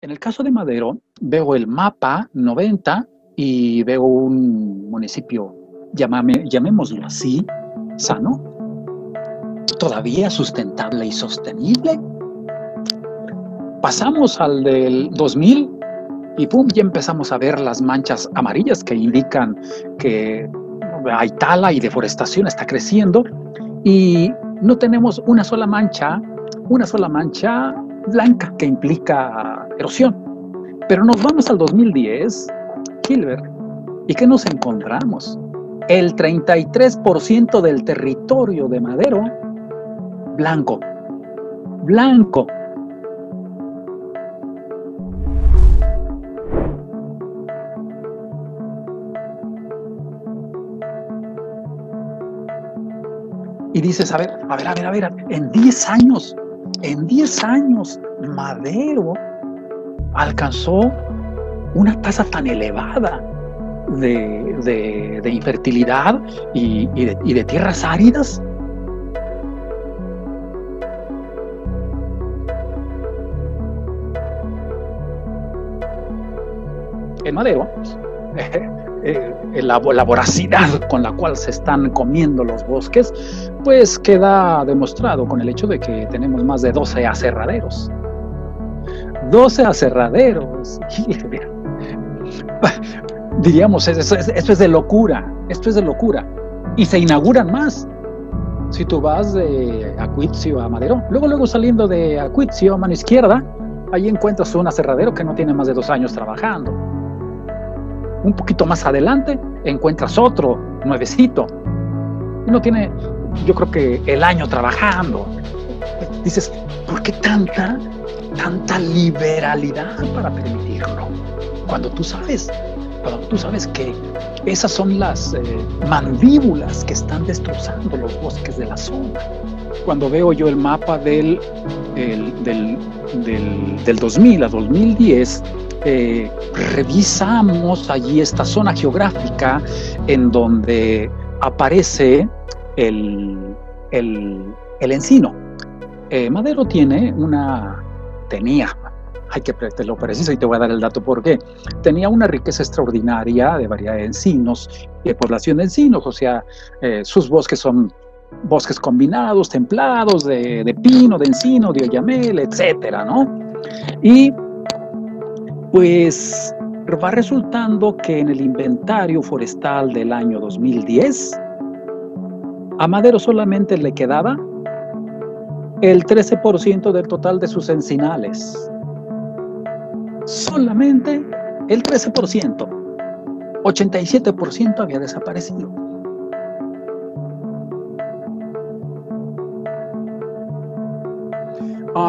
En el caso de Madero, veo el mapa 90 y veo un municipio, llamémoslo así, sano, todavía sustentable y sostenible. Pasamos al del 2000 y ¡pum! Ya empezamos a ver las manchas amarillas que indican que hay tala y deforestación está creciendo, y no tenemos una sola mancha blanca que implica erosión. Pero nos vamos al 2010, Gilbert, ¿y qué nos encontramos? El 33% del territorio de Madero, blanco. Blanco. Y dices, a ver, en 10 años, Madero alcanzó una tasa tan elevada de infertilidad y de tierras áridas. En Madero, la voracidad con la cual se están comiendo los bosques, pues queda demostrado con el hecho de que tenemos más de 12 aserraderos. 12 aserraderos. Diríamos, esto es de locura, y se inauguran más. Si tú vas de Acuitzio a Madero, luego saliendo de Acuitzio a mano izquierda, ahí encuentras un aserradero que no tiene más de 2 años trabajando. Un poquito más adelante encuentras otro nuevecito, no tiene, yo creo que el año trabajando. Dices, ¿por qué tanta liberalidad para permitirlo? Cuando tú sabes que esas son las mandíbulas que están destrozando los bosques de la zona. Cuando veo yo el mapa del 2000 a 2010, revisamos allí esta zona geográfica en donde aparece el encino. Madero tenía, te lo preciso y te voy a dar el dato por qué. Tenía una riqueza extraordinaria de variedad de encinos y de población de encinos, o sea, sus bosques son bosques combinados, templados, de pino, de encino, de oyamel, etcétera, ¿no? Y pues va resultando que en el inventario forestal del año 2010, a Madero solamente le quedaba el 13% del total de sus encinales. Solamente el 13%. 87% había desaparecido.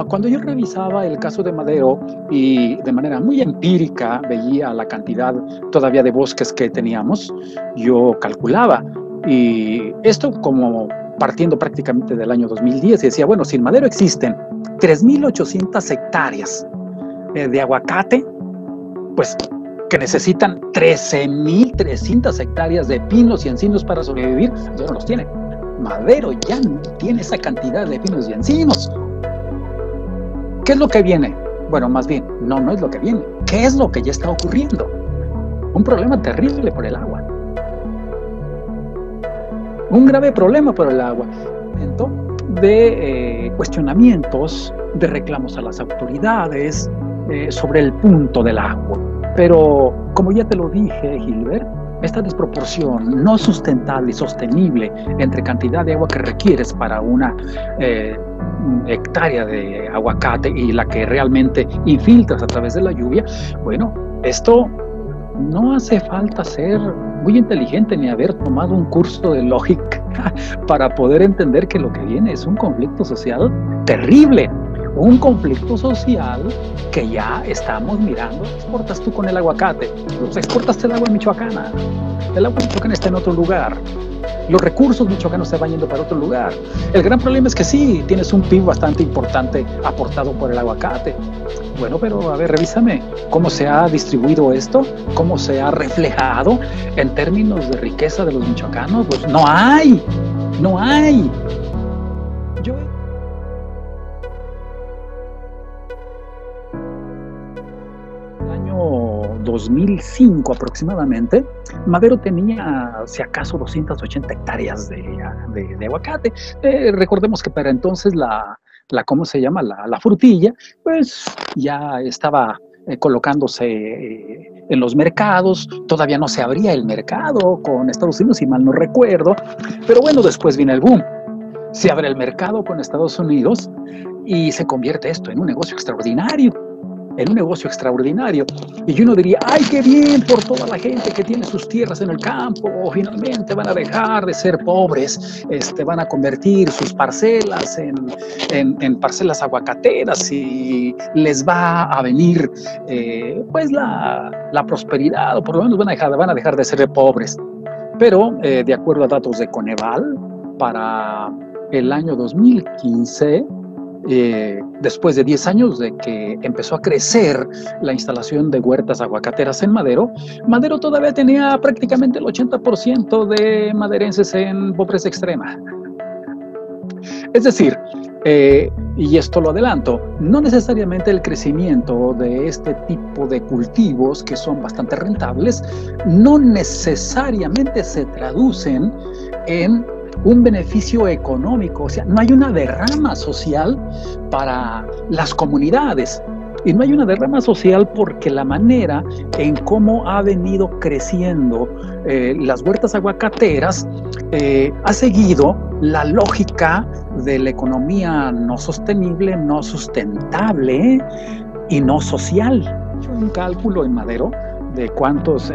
Cuando yo revisaba el caso de Madero y de manera muy empírica veía la cantidad todavía de bosques que teníamos, yo calculaba, y esto como partiendo prácticamente del año 2010, y decía, bueno, si en Madero existen 3.800 hectáreas de aguacate, pues que necesitan 13.300 hectáreas de pinos y encinos para sobrevivir, ya no los tiene. Madero ya no tiene esa cantidad de pinos y encinos. ¿Qué es lo que viene? Bueno, más bien, no es lo que viene. ¿Qué es lo que ya está ocurriendo? Un problema terrible por el agua. Un grave problema por el agua. De cuestionamientos, de reclamos a las autoridades sobre el punto del agua. Pero, como ya te lo dije, Gilbert, esta desproporción no sustentable y sostenible entre cantidad de agua que requieres para una hectárea de aguacate y la que realmente infiltras a través de la lluvia, bueno, esto no hace falta ser muy inteligente ni haber tomado un curso de lógica para poder entender que lo que viene es un conflicto social terrible, un conflicto social que ya estamos mirando. Exportas tú con el aguacate, exportaste el agua michoacana, el agua michoacana está en otro lugar. Los recursos michoacanos se van yendo para otro lugar. El gran problema es que sí, tienes un PIB bastante importante aportado por el aguacate. Bueno, pero a ver, revísame cómo se ha distribuido esto, cómo se ha reflejado en términos de riqueza de los michoacanos. Pues no hay. 2005 aproximadamente, Madero tenía, si acaso, 280 hectáreas de aguacate. Recordemos que para entonces ¿cómo se llama? La frutilla, pues ya estaba colocándose en los mercados. Todavía no se abría el mercado con Estados Unidos, si mal no recuerdo, pero bueno, después viene el boom. Se abre el mercado con Estados Unidos y se convierte esto en un negocio extraordinario. Y uno diría, ¡ay, qué bien por toda la gente que tiene sus tierras en el campo! Finalmente van a dejar de ser pobres, van a convertir sus parcelas en parcelas aguacateras y les va a venir pues la prosperidad, o por lo menos van a dejar de ser pobres. Pero, de acuerdo a datos de Coneval, para el año 2015, después de 10 años de que empezó a crecer la instalación de huertas aguacateras en Madero, Madero todavía tenía prácticamente el 80% de maderenses en pobreza extrema. Es decir, y esto lo adelanto, no necesariamente el crecimiento de este tipo de cultivos, que son bastante rentables, no necesariamente se traducen en un beneficio económico. O sea, no hay una derrama social para las comunidades. Y no hay una derrama social porque la manera en cómo ha venido creciendo las huertas aguacateras ha seguido la lógica de la economía no sostenible, no sustentable y no social. He hecho un cálculo en Madero de cuántos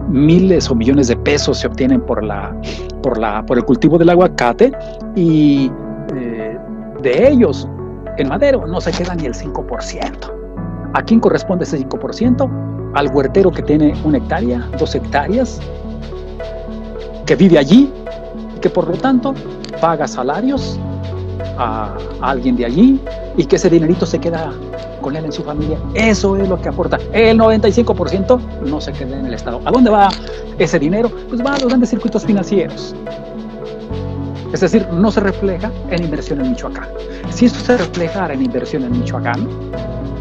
miles o millones de pesos se obtienen por el cultivo del aguacate, y de ellos en Madero no se queda ni el 5%. ¿A quién corresponde ese 5%? Al huertero que tiene 1 hectárea, 2 hectáreas, que vive allí y que por lo tanto paga salarios a alguien de allí, y que ese dinerito se queda con él en su familia. Eso es lo que aporta. El 95% no se queda en el Estado. ¿A dónde va ese dinero? Pues va a los grandes circuitos financieros. Es decir, no se refleja en inversión en Michoacán. Si esto se reflejara en inversión en Michoacán,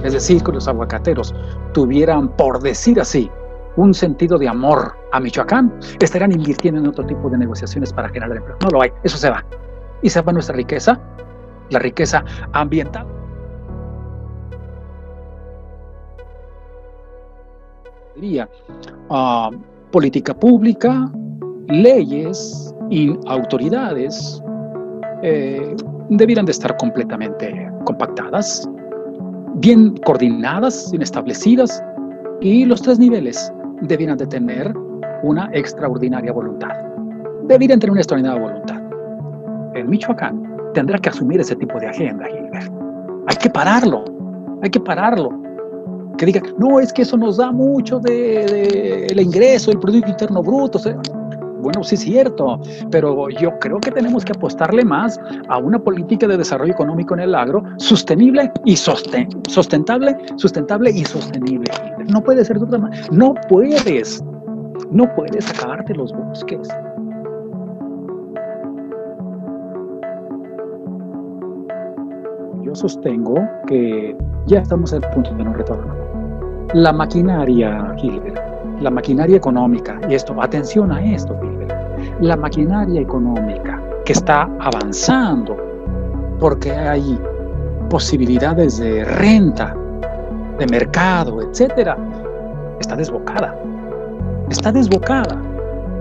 es decir, que los aguacateros tuvieran, por decir así, un sentido de amor a Michoacán, estarían invirtiendo en otro tipo de negociaciones para generar empleo. No lo hay, eso se va. Y se va nuestra riqueza, la riqueza ambiental. Diría, política pública, leyes y autoridades debieran de estar completamente compactadas, bien coordinadas, bien establecidas, y los 3 niveles debieran de tener una extraordinaria voluntad. Debieran tener una extraordinaria voluntad. En Michoacán tendrá que asumir ese tipo de agenda, Gilbert. Hay que pararlo. Que digan, no, es que eso nos da mucho del ingreso, el Producto Interno Bruto. O sea, bueno, sí es cierto, pero yo creo que tenemos que apostarle más a una política de desarrollo económico en el agro sostenible y sustentable y sostenible. No puede ser de otra manera. No puedes acabarte los bosques. Yo sostengo que ya estamos en el punto de no retorno. La maquinaria, Gilbert, la maquinaria económica, y esto, atención a esto, Gilbert, la maquinaria económica que está avanzando porque hay posibilidades de renta, de mercado, etcétera, está desbocada.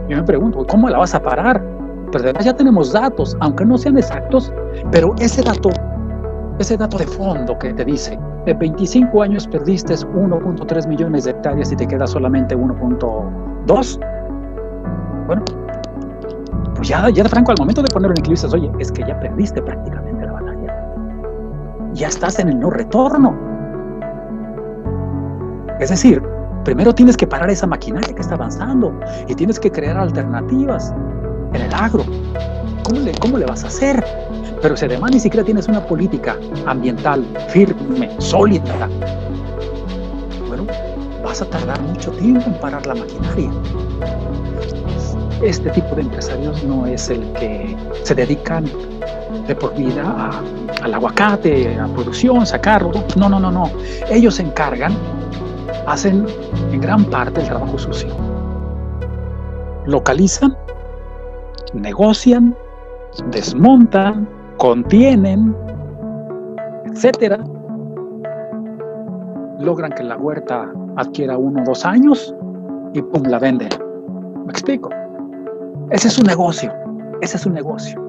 Yo me pregunto, ¿cómo la vas a parar? Pero además ya tenemos datos, aunque no sean exactos, pero ese dato de fondo que te dice, en 25 años perdiste 1.3 millones de hectáreas y te queda solamente 1.2. Bueno, pues ya de franco, al momento de ponerlo en equilibrio, dices, oye, es que ya perdiste prácticamente la batalla. Ya estás en el no retorno. Es decir, primero tienes que parar esa maquinaria que está avanzando y tienes que crear alternativas en el agro. ¿Cómo le vas a hacer? Pero si además ni siquiera tienes una política ambiental firme, sólida, bueno, vas a tardar mucho tiempo en parar la maquinaria. Este tipo de empresarios no es el que se dedican de por vida al aguacate, a producción, sacarlo. No, no, no, no. Ellos se encargan, hacen en gran parte el trabajo sucio. Localizan, negocian, desmontan, contienen, etcétera. Logran que la huerta adquiera 1 o 2 años y pum, la venden. ¿Me explico? Ese es un negocio. Ese es un negocio.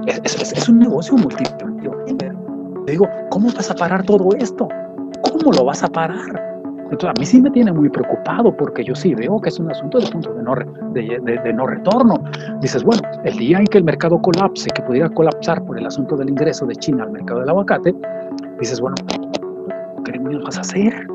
Es un negocio multimillonario. Te digo, ¿cómo vas a parar todo esto? ¿Cómo lo vas a parar? Entonces, a mí sí me tiene muy preocupado porque yo sí veo que es un asunto de punto de no retorno. Dices, bueno, el día en que el mercado colapse, que pudiera colapsar por el asunto del ingreso de China al mercado del aguacate, dices, bueno, ¿qué demonios vas a hacer?